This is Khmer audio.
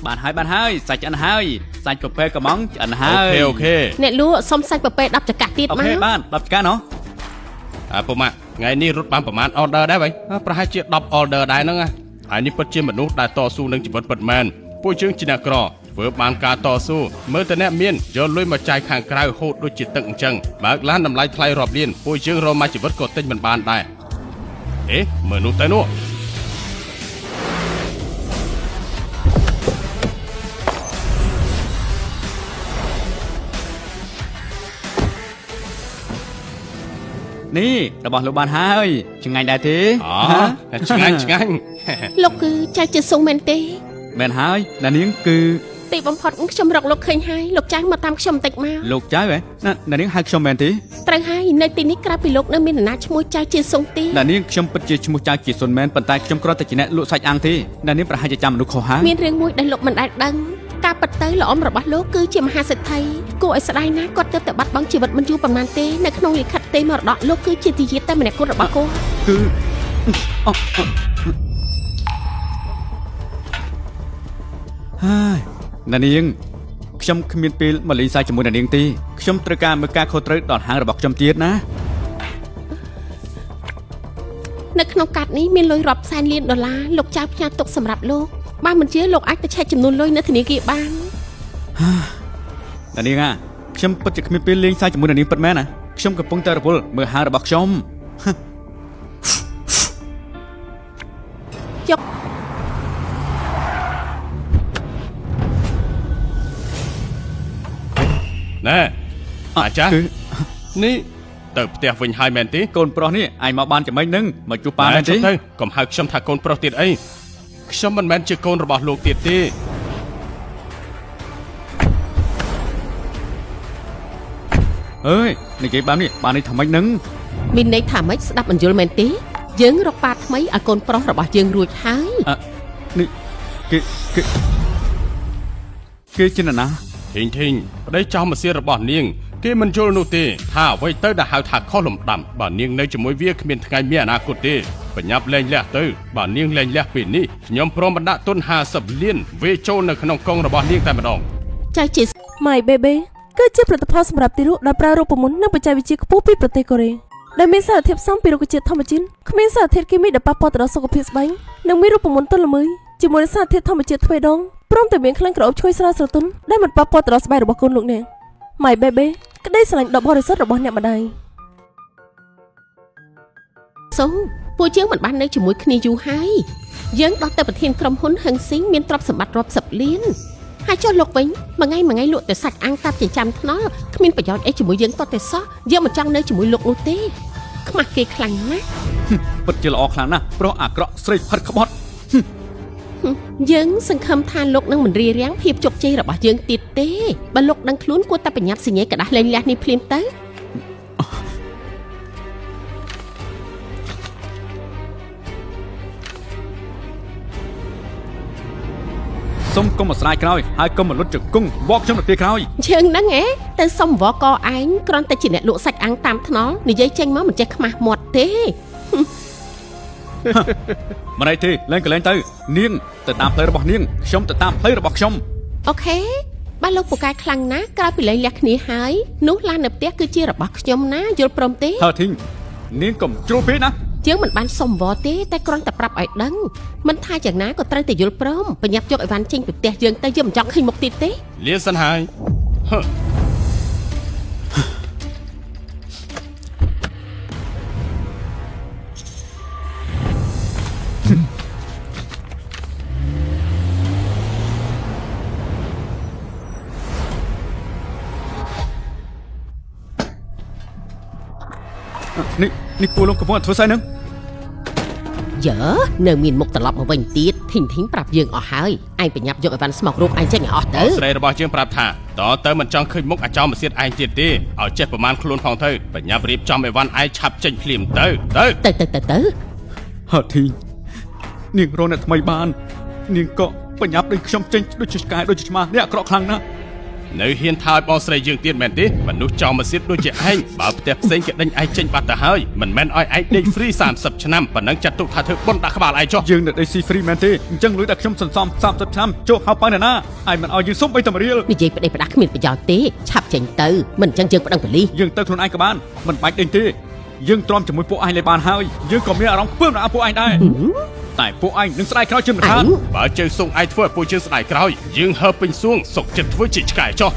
បានហើយសាច់ឆ្អិនហើយសាច់ពពែកំងឆ្អិនហើយអូខេអ្នកលក់សុំសាច់ពពែ10ចង្កាក់ទៀតមកអូខេបាន10ចង្កាក់ណោះពុកម៉ាក់ថ្ងៃនេះរត់បានប្រហែល order ដែរវិញប្រហែលជា10 order ដែរហ្នឹងហើយនេះពិតជាមនុស្សដែលតស៊ូនឹងជីវិតពិតមែនពួកយើងជាអ្នកក្រធ្វើបានការតស៊ូមើលតែអ្នកមានយកលុយមកចាយខាងក្រៅហូតដូចជាទឹកអញ្ចឹងបើកឡានតម្លៃថ្លៃរាប់លានពួកយើងរកមកជីវិតក៏ទិញមិនបានដែរមើលនោះទៅនោះនេះរបស់លោកបានហើយឆ្ងាញ់ដែរទេឆ្ងាញ់លោកគឺចៅជាសុងមែនទេមែនហើយណានាងគឺទីបំផុតខ្ញុំរកលោកឃើញហើយលោកចៅមកតាមខ្ញុំបន្តិចមកលោកចៅណានាងហៅខ្ញុំមែនទេត្រូវហើយនៅទីនេះក្រៅពីលោកនៅមាននរណាឈ្មោះចៅជាសុងទេណានាងខ្ញុំពិតជាឈ្មោះចៅជាសុនមែនប៉ុន្តែខ្ញុំគ្រាន់តែជាអ្នកលក់សាច់អាំងទេណានាងប្រហែលជាចាំមនុស្សខុសហើយមានរឿងមួយដែលលោកមិនដែលដឹងការពិតទៅល្អអំរបស់លោកគឺជាមហាសេដ្ឋីគួរឲ្យស្ដាយណាស់គាត់ទើបតែបាត់បង់ជីវិតមិនយូរប៉ុន្មានទេនៅក្នុងលិខិតទេមរតកលោកគឺជាទាយាទតែម្នាក់គត់របស់គាត់គឺហើយណានាងខ្ញុំគ្មានពេលមកលេងសើចជាមួយណានាងទេខ្ញុំត្រូវការមើលការខុសត្រូវដល់ហាងរបស់ខ្ញុំទៀតណានៅក្នុងកាតនេះមានលុយរាប់សែនលានដុល្លារលោកចៅផ្ញើទុកសម្រាប់លោកបើមិនជាលោកអាចទៅឆែកចំនួនលុយនៅធនាគារបានណានាងខ្ញុំពិតជាគ្មានពេលលេងសើចជាមួយណានាងពិតមែនណាខ្ញុំកំពុងតែរវល់មើលហាងរបស់ខ្ញុំចុកណែអាចារ្យនេះទៅផ្ទះវិញហើយមែនទេកូនប្រុសនេះឯងមកបានចំណេញនឹងមកជួបប៉ាមែនទេទៅកុំហៅខ្ញុំថាកូនប្រុសទៀតអីខ្ញុំមិនមែនជាកូនរបស់លោកទៀតទេអើយនិយាយបាននេះថាម៉េចនឹងមានន័យថាម៉េចស្ដាប់បញ្យលមែនទេយើងរកប៉ាថ្មីឲ្យកូនប្រុសរបស់យើងរួចហើយនេះគេជាណាធីងប្តីចោលម៉ាស៊ីនរបស់នាងគេមិនយល់នោះទេថាអ្វីទៅដែលហៅថាខុសលំដាប់បើនាងនៅជាមួយវាគ្មានថ្ងៃមានអនាគតទេបញ្ញាប់លែងលះទៅបើនាងលែងលះពេលនេះខ្ញុំព្រមបណ្ដាក់ទុន50លានវេចូលនៅក្នុងកង់របស់នាងតែម្ដងចៅជា My Baby គឺជាផលិតផលសម្រាប់ទារកដែលប្រើរូបមន្តនិងបច្ចេកវិទ្យាខ្ពស់ពីប្រទេសកូរ៉េដែលមានសារធាតុផ្សំពីរុក្ខជាតិធម្មជាតិគ្មានសារធាតុគីមីដែលប៉ះពាល់ទៅដល់សុខភាពស្បែកនិងមានរូបមន្តទន់ល្មើយជាមួយនឹងសារធាតុធម្មជាតិទ្វេដងព្រមទាំងមានក្លិនក្រអូបឈ្ងុយស្រាលស្រទន់ដែលមិនប៉ះពាល់ទៅដល់ស្បែករបស់កូនលោកអ្នក My Baby ក្តីស្រឡាញ់ដ៏បរិសុទ្ធរបស់អ្នកម្ដាយសូមពួកយើងមិនបាននៅជាមួយគ្នាយូរហើយយើងដោះទៅប្រធានក្រុមហ៊ុនហឹងស៊ីងមានទ្រព្យសម្បត្តិរាប់សិបលានហើយចុះលោកវិញមួយថ្ងៃលក់តែសាច់អាំងតាប់ចិញ្ចាំថ្នល់គ្មានប្រយោជន៍អីជាមួយយើងតតែសោះយើងមិនចង់នៅជាមួយលោកនោះទេខ្មាស់គេខ្លាំងណាស់ពិតជាល្អខ្លាំងណាស់ប្រុសអាក្រក់ស្រីផិតក្បត់យើងសង្ឃឹមថាលោកនឹងមិនរារាំងភាពជោគជ័យរបស់យើងទៀតទេបើលោកដឹងខ្លួនគួរតែបញ្ញាប់សញ្ញាកដាស់លែងលះនេះភ្លាមទៅសុំកុំអស្រាយក្រោយហើយកុំរលត់ជង្គង់បកខ្ញុំទៅទីក្រោយយើងហ្នឹងទៅសុំវកឯងគ្រាន់តែជាអ្នកលក់សាច់អាំងតាមថ្នល់និយាយចេញមកមិនចេះខ្មាស់មាត់ទេមិនអីទេលែងក៏លែងទៅនាងទៅតាមផ្លូវរបស់នាងខ្ញុំទៅតាមផ្លូវរបស់ខ្ញុំអូខេបើលោកពូកែខ្លាំងណាស់ក្រោយពីលែងលះគ្នាហើយនោះឡាននៅផ្ទះគឺជារបស់ខ្ញុំណាយល់ព្រមទេហើធីងនាងកុំជ្រុលពេកណាយើងមិនបានសុំវទេតែគ្រាន់តែប្រាប់ឲ្យដឹងមិនថាយ៉ាងណាក៏ត្រូវតែយល់ព្រមបញ្ញាប់យកអីវ៉ាន់ចេញពីផ្ទះយើងទៅយើងមិនចង់ឃើញមុខទៀតទេលាសិនហើយនេះពូលោកកំពុងធ្វើស្អីហ្នឹងយើនៅមានមុខត្រឡប់មកវិញទៀតធីងប្រាប់យើងអស់ហើយឯងបញ្ញាប់យកអីវ៉ាន់ស្មុករូបឯងចេញឲ្យអស់ទៅស្រីរបស់យើងប្រាប់ថាតើទៅមិនចង់ឃើញមុខអាចោមម៉ាស៊ីនឯងទៀតទេឲ្យចេះប្រមាណខ្លួនផងទៅបញ្ញាប់រៀបចំអីវ៉ាន់ឯងឆាប់ចេញភ្លាមទៅហើធីងនាងរកអ្នកថ្មីបាននាងក៏បញ្ញាប់ដូចខ្ញុំចេញដូចឆ្កែដូចឆ្មានេះអាក្រក់ខ្លាំងណាស់ នៅហ៊ានថើបបងស្រីយើងទៀតមែនទេមនុស្សចោលមកសៀតដូចជាឯងបើផ្ទះផ្សេងគេដេញឯងចេញបាត់ទៅហើយមិនមែនឲ្យឯងដេក free 30 ឆ្នាំប៉ុណ្ណឹងចាត់ទុកថាធ្វើបុណ្យដាក់ក្បាលឯងចុះ យើងនៅដេកស៊ីហ្វ្រីមែនទេអញ្ចឹងលុយតែខ្ញុំសន្សំ30ឆ្នាំចូលហៅប៉ៅណាណាឯងមិនឲ្យយើងសុំបីតម្រៀល និយាយប្តេជ្ញាគ្មានប្រយោជន៍ទេឆាប់ចេញទៅមិនអញ្ចឹងយើងប្តឹងប៉ូលីស យើងទៅខ្លួនឯងក៏បានមិនបាច់ដេញទេយើងទ្រាំជាមួយពួកឯងលេបានហើយយើងក៏មានអារម្មណ៍ខ្ពើមដល់ពួកឯងដែរតែពួកឯងនឹងស្ដាយក្រោយជឿមិនខាន បើជើងសងឯងធ្វើឲ្យពួកជើងស្ដាយក្រោយយើងហើបពេញសួងសុកចិត្តធ្វើជាឆ្កែចុះ